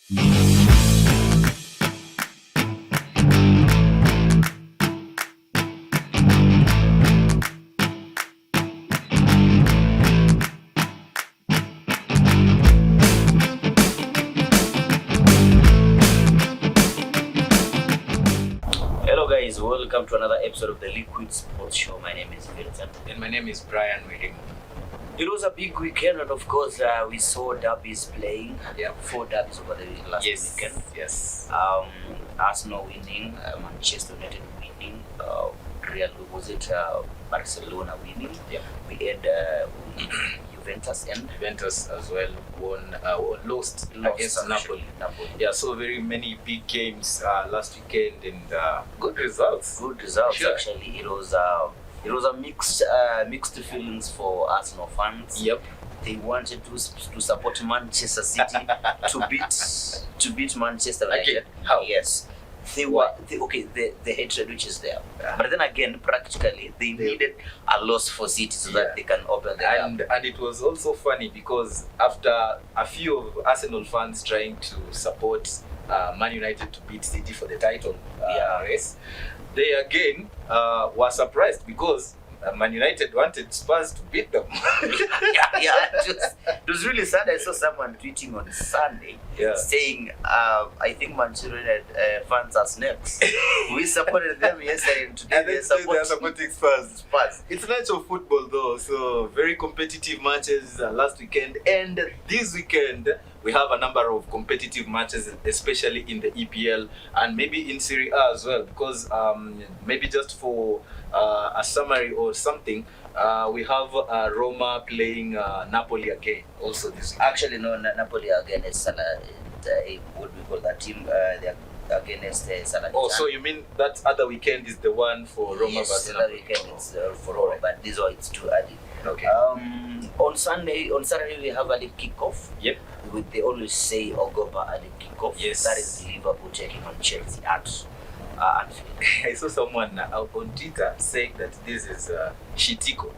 Hello guys, welcome to another episode of the Liquid Sports Show. My name is Vincent. And my name is Brian Wedding. It was a big weekend, and of course we saw derbies playing. Yeah. 4 derbies over the last weekend. Yes. Arsenal winning, Manchester United winning, Barcelona winning. Yeah. We had Juventus and Juventus as well lost against Napoli. Yeah, so very many big games last weekend and good results. Good results. Sure. Actually, it was a mixed feelings for Arsenal fans. Yep. They wanted to support Manchester City to beat Manchester United. Again, how? Yes. The hatred which is there. But then again, practically, they needed a loss for City so that they can open the and it was also funny because after a few of Arsenal fans trying to support Man United to beat City for the title race, they again were surprised because Man United wanted Spurs to beat them. It was really sad. I saw someone tweeting on Sunday saying, I think Manchester United fans are snakes. We supported them yesterday and today they're supporting Spurs. It's natural football though, so very competitive matches last weekend, and this weekend we have a number of competitive matches, especially in the EPL and maybe in Serie A as well, because maybe just for a summary or something, we have Roma playing Napoli again also this weekend. Actually, no, Napoli again is what we call that team. They're against Salernitana. Oh, so you mean that other weekend is the one for Roma versus Napoli? Napoli? Weekend it's for Roma, but this one it's too early. Okay. On Saturday we have a league kickoff. Yep. They always say Ogopa a league kickoff. Yes. That is Liverpool taking on Chelsea at Anfield. I saw someone on Twitter saying that this is Shitiko.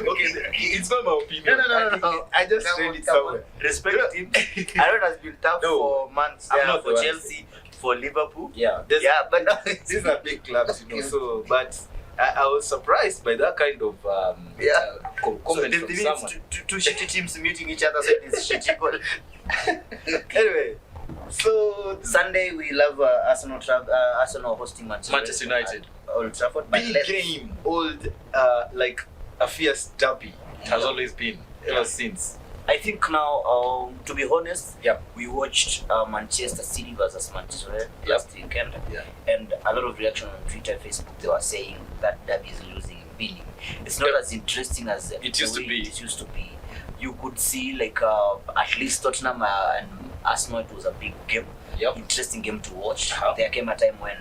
Okay. It's not my opinion. No. I just read it somewhere. Respect him. I know it has been tough for for Chelsea, for Liverpool. Yeah, but no, these are big clubs, you know. So, but I was surprised by that kind of comment so from someone. Two shitty teams meeting each other, said it's shitty goal. Anyway, so Sunday we love Arsenal hosting Manchester United. Old Trafford. Big game, old, like a fierce derby. It has always been ever since. I think now, to be honest, Yeah. we watched Manchester City versus Manchester United last weekend, Yeah. and a lot of reaction on Twitter, Facebook. They were saying that derby is losing meaning. It's not as interesting as It used to be. It used to be. You could see like at least Tottenham and Arsenal. It was a big game, interesting game to watch. There came a time when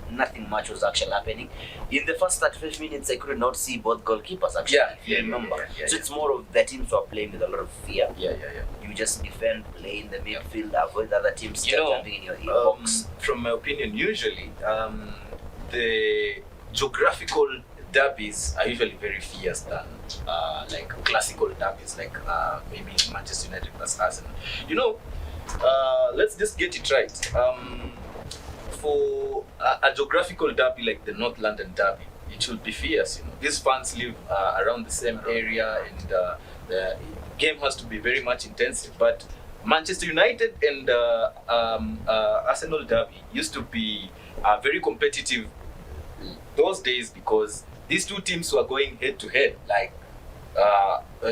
nothing much was actually happening. In the first 35 minutes, I could not see both goalkeepers actually. If you remember. So it's more of the teams who are playing with a lot of fear. Yeah. You just defend, play in the midfield, avoid the other teams jumping in your inbox. From my opinion, usually the geographical derbies are usually very fierce than like classical derbies, like maybe Manchester United versus Arsenal. You know, let's just get it right. For a geographical derby like the North London derby, it should be fierce. You know, these fans live around the same area, and the game has to be very much intensive. But Manchester United and Arsenal derby used to be very competitive those days because these two teams were going head to head. Like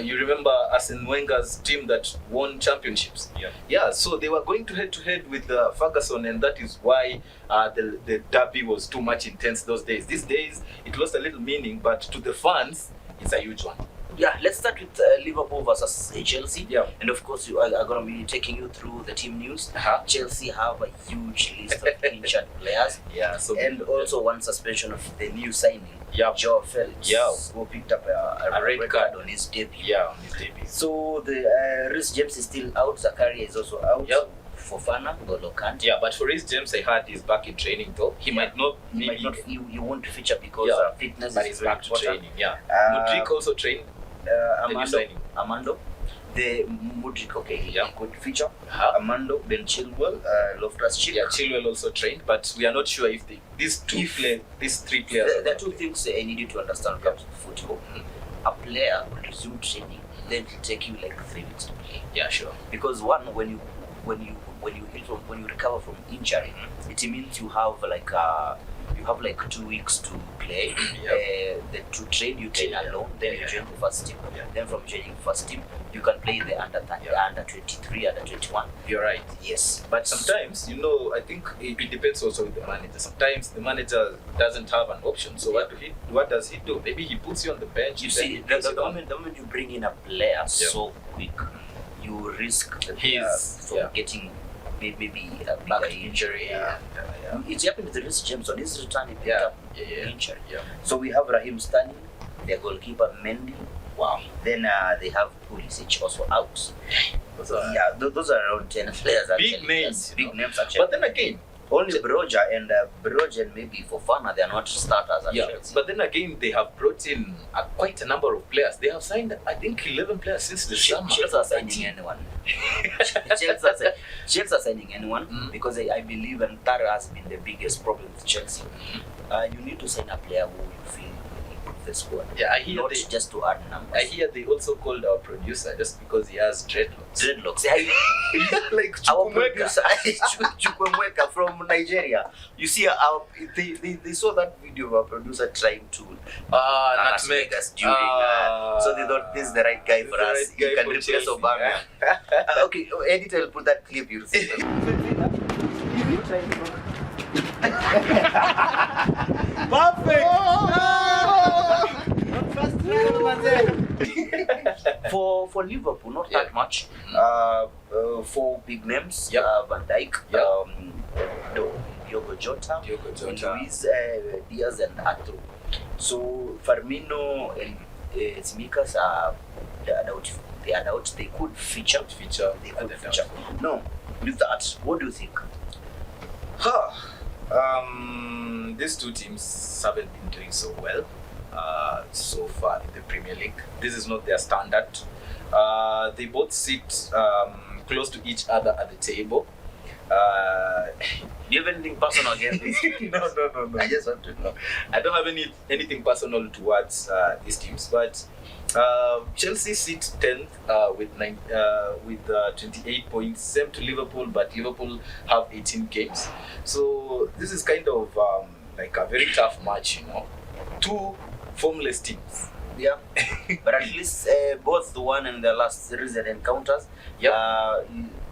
you remember Arsene Wenger's team that won championships. Yeah. So they were going head to head with Ferguson, and that is why the derby was too much intense those days. These days it lost a little meaning, but to the fans, it's a huge one. Yeah, let's start with Liverpool versus Chelsea. Yeah. And of course, you are going to be taking you through the team news. Chelsea have a huge list of injured players. Yeah. So and also one suspension of the new signing, Joao Felix, who picked up a red card on his debut. Yeah, on his debut. So the Reece James is still out. Zakaria is also out. Yep. Fofana, N'Golo Kante. Yeah, but for Reece James, I heard he's back in training though. He might not. He won't feature because Yeah. fitness But is he's very back to important. training. Yeah. Uh, Mudryk also trained. The new signing. Armando The Mudrik, okay, he could feature. Uh-huh. Amando, Ben Chilwell, Loftus-Cheek. Yeah, Chilwell also trained, but we are not sure if these three players. There are two things I need you to understand about football. A player will resume training, then it will take you like 3 weeks to play. Yeah, sure. Because one, when you recover from injury, it means you have like 2 weeks to play. To train, you train alone. Then you join the first team. Then from joining the first team, you can play the under 23, under 21. You're right. Yes, but sometimes, I think it depends also with the manager. Sometimes the manager doesn't have an option. So what does he do? Maybe he puts you on the bench. You see, the moment you bring in a player so quick, you risk the player from getting maybe a back injury. It's happened with Reece James on his return. He picked up injury. So we have Raheem Sterling, their goalkeeper Mendy. Wow. Then they have Pulisic also out. Those are around 10 players. Big names. Big names actually. But then again, only Broja and maybe Fofana, they are not starters. But then again, they have brought in quite a number of players. They have signed, I think, 11 players since the summer. Chelsea are signing anyone. Chelsea are signing anyone because I believe, and that has been the biggest problem with Chelsea. You need to sign a player who you feel will improve the squad. Yeah, I hear not just to add numbers. I hear they also called our producer just because he has dreadlocks. Like our producer, Chukwemweka from Nigeria. You see, they saw that video of our producer trying to nutmeg us during. So they thought this is the right guy for us. You can replace Obama. Okay, editor will put that clip. You see. Perfect. For Liverpool, not that much. 4 big names. Van Dijk, Diogo Jota, Luis Diaz, and Arthur. So Firmino and Tsimikas are out. They could feature. No, with that, what do you think? These two teams haven't been doing so well so far in the Premier League. This is not their standard. They both sit close to each other at the table. Do you have anything personal against this? No. I just want to know. I don't have anything personal towards these teams, but Chelsea sit 10th with 28 points, same to Liverpool, but Liverpool have 18 games. So this is kind of like a very tough match, Two formless teams. Yeah, but at least both the one and the last recent encounters.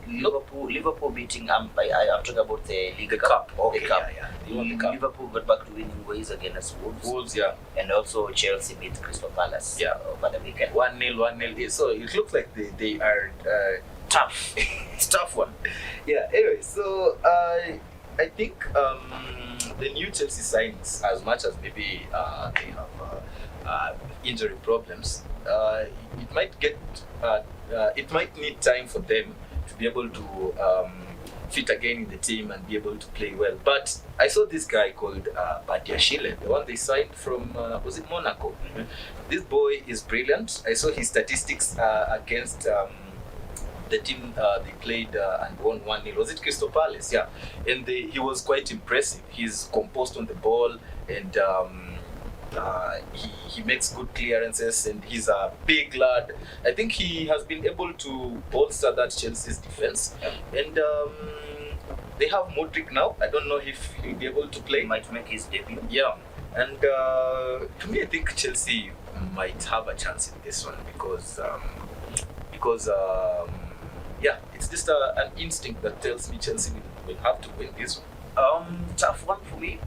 Liverpool beating. I'm talking about the League Cup. Okay, the Cup. They won the Cup. Liverpool got back to winning ways against Wolves. And also Chelsea beat Crystal Palace. Over the weekend. 1-0. So it looks like they are tough. It's a tough one. Anyway, so I think the new Chelsea signings, as much as maybe they have injury problems, it might need time for them to be able to fit again in the team and be able to play well. But I saw this guy called Badiashile, the one they signed from, was it Monaco? This boy is brilliant. I saw his statistics against the team they played and won 1-0. Was it Crystal Palace? And he was quite impressive. He's composed on the ball, and he makes good clearances, and he's a big lad. I think he has been able to bolster that Chelsea's defense. And they have Mudrik now. I don't know if he'll be able to play. He might make his debut. And to me, I think Chelsea might have a chance in this one because it's just an instinct that tells me Chelsea will have to win this one. Tough one for me.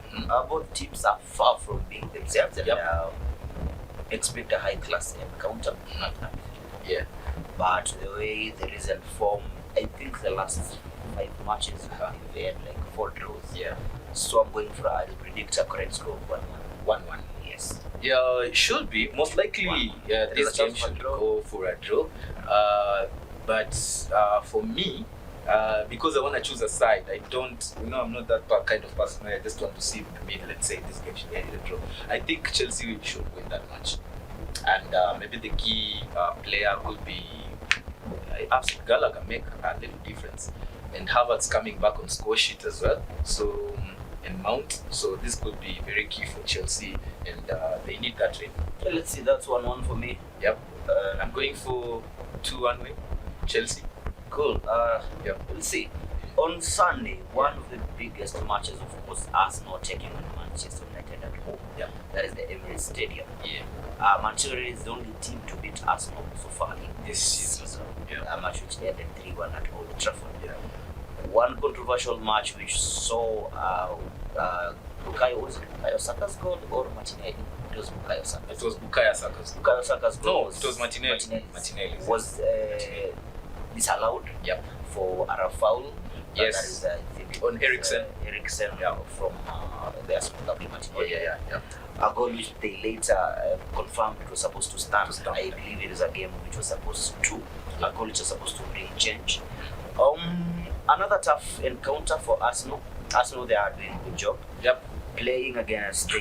Both teams are far from being themselves, and expect a high-class encounter. But the way the recent form, I think the last 5 matches they had like 4 draws. So I'm going for, I'll predict a correct score of 1-1. Yes. It should be. Most likely, this game should go for a draw. But for me, because I want to choose a side, I'm not that kind of person. I just want to see in the middle and say this game should be a draw. I think Chelsea should win that match. And maybe the key player will be perhaps Gallagher make a little difference, and Havertz coming back on score sheet as well. So and Mount. So this could be very key for Chelsea, and they need that win. So let's see. That's 1-1 for me. Yep. I'm going for 2-1 win, Chelsea. Cool. Yep. We'll see. On Sunday, one of the biggest matches, of course, Arsenal taking on Manchester United at home. Yep. That is the Emirates Stadium. Yeah. Manchester United is the only team to beat Arsenal so far in this season. Yeah. A match which ended 3-1 at Old Trafford. Yeah. One controversial match which saw Bukayo Saka's goal or Martinelli? It was Bukayo Saka. It was Bukayo Saka's. Bukayo Saka's goal. No, it was Martinelli. Martinelli was disallowed. Yep. For a foul. Yes. That is, I think, on Eriksen. Eriksen, from the Arsenal Martinelli. Yeah. A goal which they later confirmed it was supposed to stand. I believe it is a game which was supposed to, a goal which was supposed to bring change. Another tough encounter for Arsenal. Arsenal, they are doing a good job. Yep. Playing against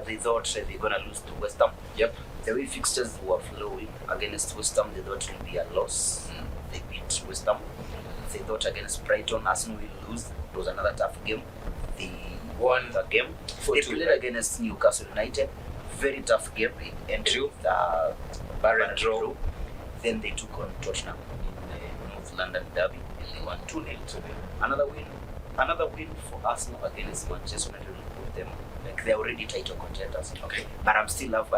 they thought they were gonna lose to West Ham. Yep. The way fixtures were flowing against West Ham, they thought it would be a loss. They beat West Ham. They thought against Brighton, Arsenal will lose. It was another tough game. They won the game. They played against Newcastle United. Very tough game. They entered with a barren draw. Then they took on Tottenham in the North London derby and they won 2-0. Another win for Arsenal against Manchester United will put them like they're already title contenders. Okay. But I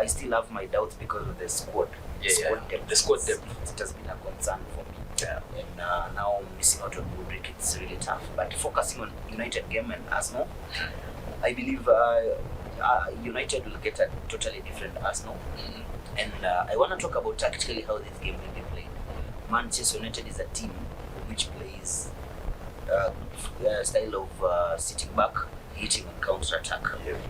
still have my doubts because of the squad. Depth. The squad depth. It has been a concern for me. Yeah. And now missing out on Mudryk, it's really tough. But focusing on United game and Arsenal, I believe United will get a totally different Arsenal. And I want to talk about tactically how this game will be played. Manchester United is a team which plays style of sitting back, hitting on counter-attack.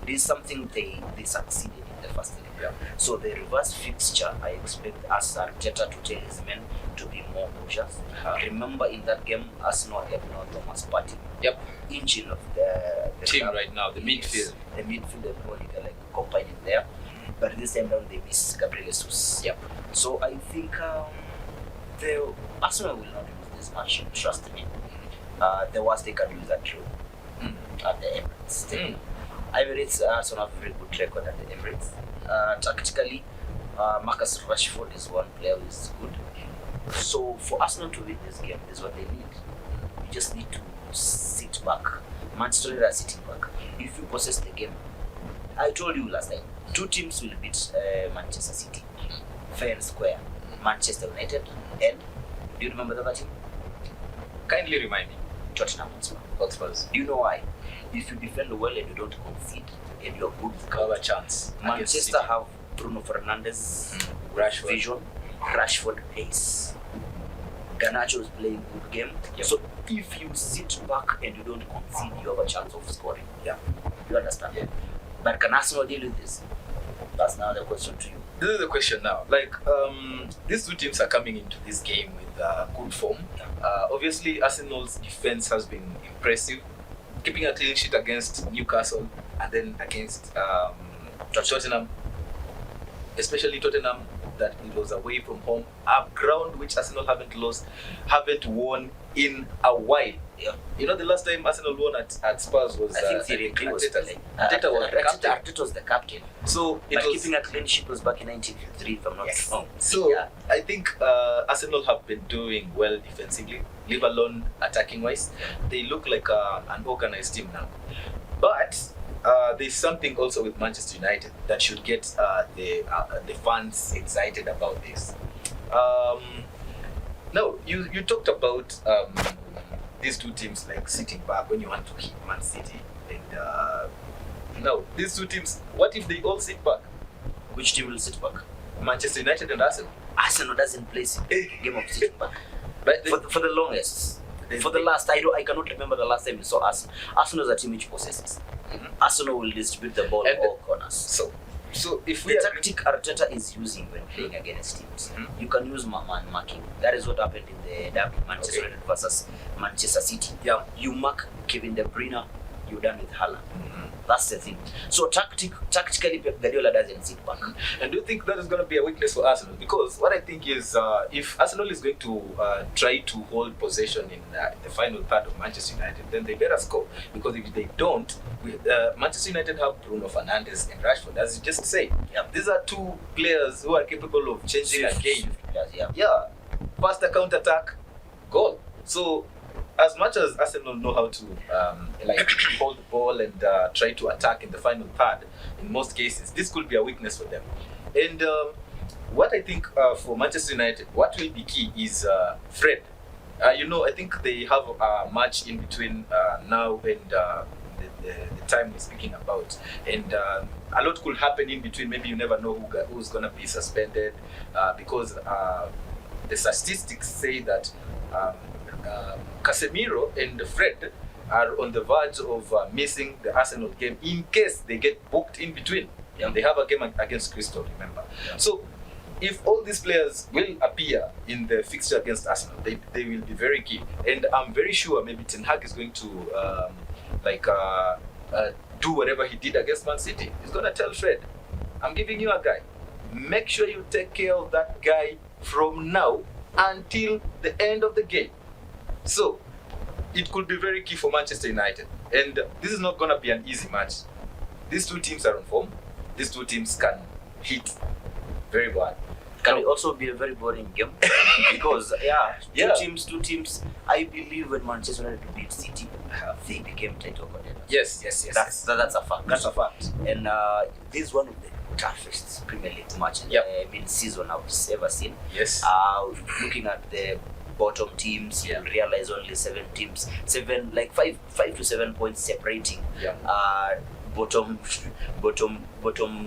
This is something they succeeded in the first leg. Yeah. So the reverse fixture, I expect Arteta to tell his men to be more cautious. Uh-huh. Remember in that game, Arsenal had no Thomas Partey. Yep. Engine of the team club. right now, the midfield. The midfield and Monica like combined in there. But this time round they miss Gabriel Jesus. Yep. So I think the Arsenal will not lose this match. Trust me. The worst they can do is a draw at the Emirates. Emirates Arsenal have a very good record at the Emirates. Tactically, Marcus Rashford is one player who is good. So for Arsenal to win this game, this is what they need. You just need to sit back. Manchester United are sitting back. If you possess the game, I told you last time, two teams will beat Manchester City, fair and square. Manchester United and do you remember the other team? Kindly remind me. Tottenham Hotspurs. Do you know why? If you defend well and you don't concede and you're good, Have a chance. Manchester have Bruno Fernandes, Rashford. vision, Rashford pace. Garnacho is playing good game. Yep. So if you sit back and you don't concede, you have a chance of scoring. Yeah. You understand? Yeah. But can Arsenal deal with this? That's now the question to you. This is the question now. Like, these two teams are coming into this game with good form. Obviously, Arsenal's defense has been impressive, keeping a clean sheet against Newcastle and then against Tottenham. Especially Tottenham, that it was away from home, a ground which Arsenal haven't won in a while. Yeah. You know, the last time Arsenal won at Spurs was I think Thierry Henry was playing. Arteta was the captain. Arteta was the captain. So But keeping a clean sheet was back in 1953, if I'm not wrong. So Yeah. I think Arsenal have been doing well defensively, leave alone attacking wise. They look like an organized team now. But there's something also with Manchester United that should get the fans excited about this. Now you talked about these two teams like sitting back when you want to hit Man City, and now these two teams, what if they all sit back? Which team will sit back? Manchester United and Arsenal. Arsenal doesn't play game of sitting back. But For the longest. For the last, I cannot remember the last time we saw Arsenal. Arsenal is a team which possesses. Arsenal will distribute the ball And all corners. so if The we tactic Arteta is using when playing against teams, you can use man marking. That is what happened in the derby, Manchester United versus Manchester City. Yeah. You mark Kevin De Bruyne you're done with Haaland. That's the thing. So tactically, Pep Guardiola doesn't sit back. And do you think that is going to be a weakness for Arsenal? Because what I think is, if Arsenal is going to try to hold possession in the final third of Manchester United, then they better score. Because if they don't, Manchester United have Bruno Fernandes and Rashford, as you just said. Yeah. These are two players who are capable of changing a game. Yeah. Faster counter-attack, goal. So, as much as Arsenal know how to hold the ball and try to attack in the final third, in most cases, this could be a weakness for them. And what I think for Manchester United, what will be key is Fred. I think they have a match in between now and the time we're speaking about. And a lot could happen in between. Maybe you never know who's going to be suspended because the statistics say that Casemiro and Fred are on the verge of missing the Arsenal game in case they get booked in between. Yeah. They have a game against Crystal, remember. Yeah. So, if all these players will appear in the fixture against Arsenal, they will be very key. And I'm very sure maybe Ten Hag is going to do whatever he did against Man City. He's going to tell Fred, I'm giving you a guy. Make sure you take care of that guy from now until the end of the game. So, it could be very key for Manchester United. And this is not going to be an easy match. These two teams are on form. These two teams can hit very bad. Can it also be a very boring game? Because, two teams, I believe when Manchester United beat City, they became title contenders. Yes. That's a fact. That's a fact. And this is one of the toughest Premier League matches season I've ever seen. Yes. Looking at the bottom teams, you realize only 7 teams, 5 to 7 points separating bottom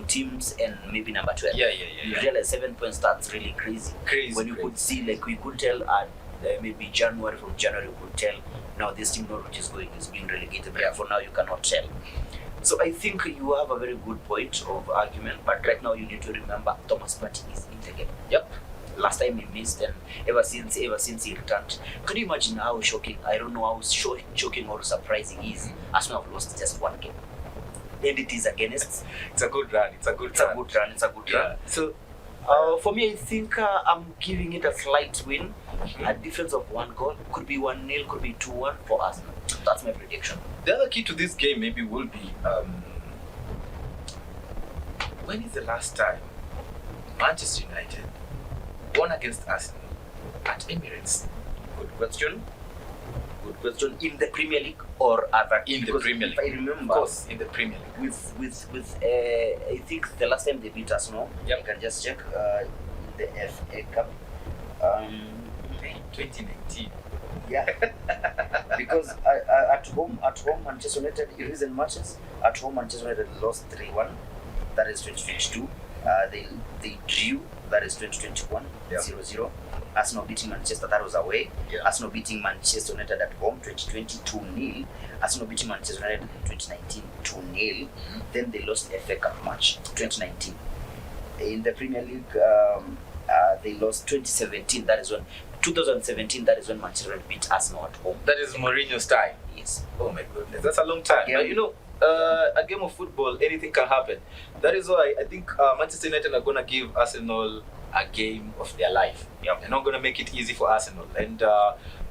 teams and maybe number 12. You realize 7 points, that's really crazy. When you could see, we could tell at maybe from January we could tell now this team Norwich is being relegated, but for now you cannot tell. So I think you have a very good point of argument, but right now you need to remember Thomas Partey is in the game. Yep. Last time he missed, and ever since he returned. Can you imagine how shocking? I don't know how shocking or surprising it is. Arsenal have lost just one game, and it is against. It's a good run. It's a good run. So, for me, I think I'm giving it a slight win. A difference of 1 goal. Could be 1-0, could be 2-1 for Arsenal. That's my prediction. The other key to this game maybe will be when is the last time Manchester United won against Arsenal at Emirates? Good question. In the Premier League or other? In the Premier League. If I remember, of course, in the Premier League. With I think the last time they beat Arsenal, I can just check in the FA Cup. 2019. Yeah, because at home Manchester United in recent matches at home Manchester United lost 3-1. That is 2022. They drew. That is 2021. 0-0. Arsenal beating Manchester. That was away. Arsenal beating Manchester United at home 2020 2-0. Arsenal beating Manchester United in 2019 2-0. Then they lost the FA Cup match 2019. In the Premier League, they lost 2017. 2017, that is when Manchester United beat Arsenal at home. That is Mourinho's time. Yes. Oh my goodness, that's a long time. But a game of football, anything can happen. That is why I think Manchester United are going to give Arsenal a game of their life. They're not going to make it easy for Arsenal. And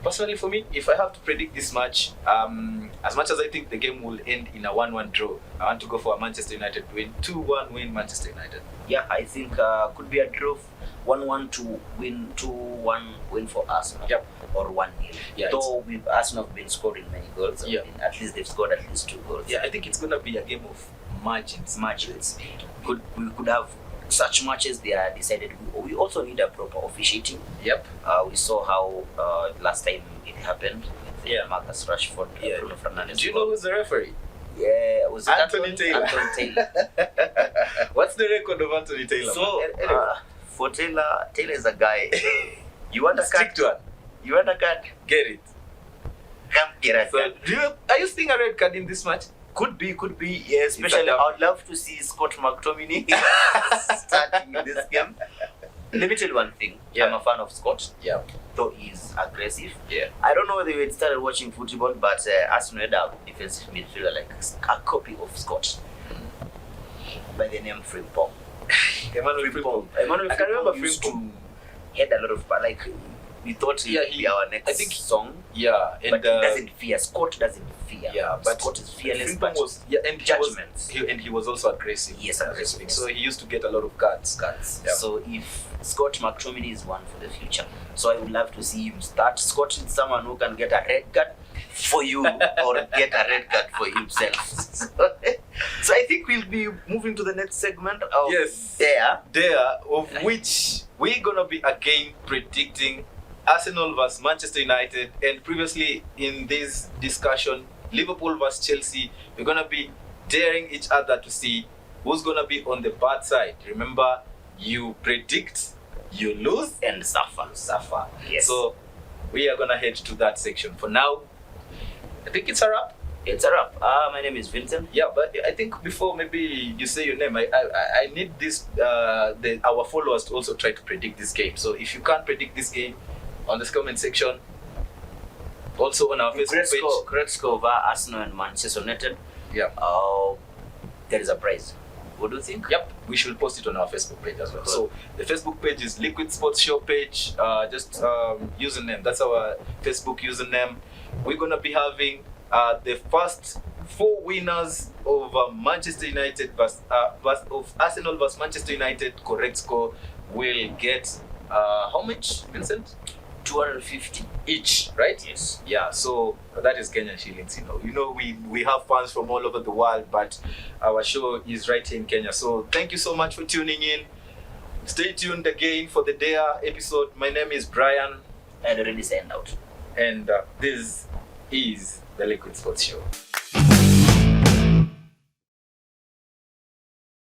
personally for me, if I have to predict this match, as much as I think the game will end in a 1-1 draw, I want to go for a Manchester United win. 2-1 win Manchester United. Yeah, I think could be a draw. 1-1 to win, 2-1 win for Arsenal, or 1-0. Yeah, though Arsenal have been scoring many goals, at least they've scored at least 2 goals. Yeah, I think it's gonna be a game of margins. We could have such matches. They are decided. We also need a proper officiating. We saw how last time it happened with Marcus Rashford, Bruno Fernandes. Do you know who's the referee? Yeah, was it Anthony Taylor. What's the record of Anthony Taylor? So. For Taylor is a guy. You want a strict one. You want a card? Get it. Come get a card. Are you seeing a red card in this match? Could be. Yeah, especially, I would love to see Scott McTominay starting in this game. Let me tell you one thing. Yeah. I'm a fan of Scott. Yeah. Though he's aggressive. Yeah. I don't know whether you had started watching football, but Arsenal had a defensive midfielder like a copy of Scott by the name Frimpong. Emmanuel Frimpong. Emmanuel I can remember Frimpong used Frimpong. to had a lot of like we thought he would be our next I think song. Yeah, and But he doesn't fear. Scott doesn't fear. yeah, but Scott is fearless. Frimpong But was and judgments. he was also aggressive. Yes, aggressive. So he used to get a lot of cards. Guards. Yeah. So if Scott McTominay is one for the future, so I would love to see him start. Scott is someone who can get a red card for you or get a red card for himself. So I think we'll be moving to the next segment of Yes. there. Of which we're gonna be again predicting Arsenal vs Manchester United, and previously in this discussion, Liverpool vs Chelsea. We're gonna be daring each other to see who's gonna be on the bad side. Remember, you predict, you lose, And suffer. suffer. Yes. So we are gonna head to that section. For now, I think it's a wrap. It's a wrap. My name is Vincent. Yeah, but I think before maybe you say your name, I need this our followers to also try to predict this game. So if you can't predict this game, on this comment section, also on our Facebook page. Great score over Arsenal and Manchester United. Yeah. There is a prize. What do you think? Yep, we should post it on our Facebook page as well. So the Facebook page is Liquid Sports Show page. Just username. That's our Facebook username. We're gonna be having the first 4 winners of Manchester United of Arsenal vs Manchester United. Correct score will get how much, Vincent? 250 Each, right? Yes. Yeah, so that is Kenyan shillings. We have fans from all over the world, but our show is right here in Kenya. So thank you so much for tuning in. Stay tuned again for the Dare episode. My name is Brian, And already send out. and this is the Liquid Sports Show.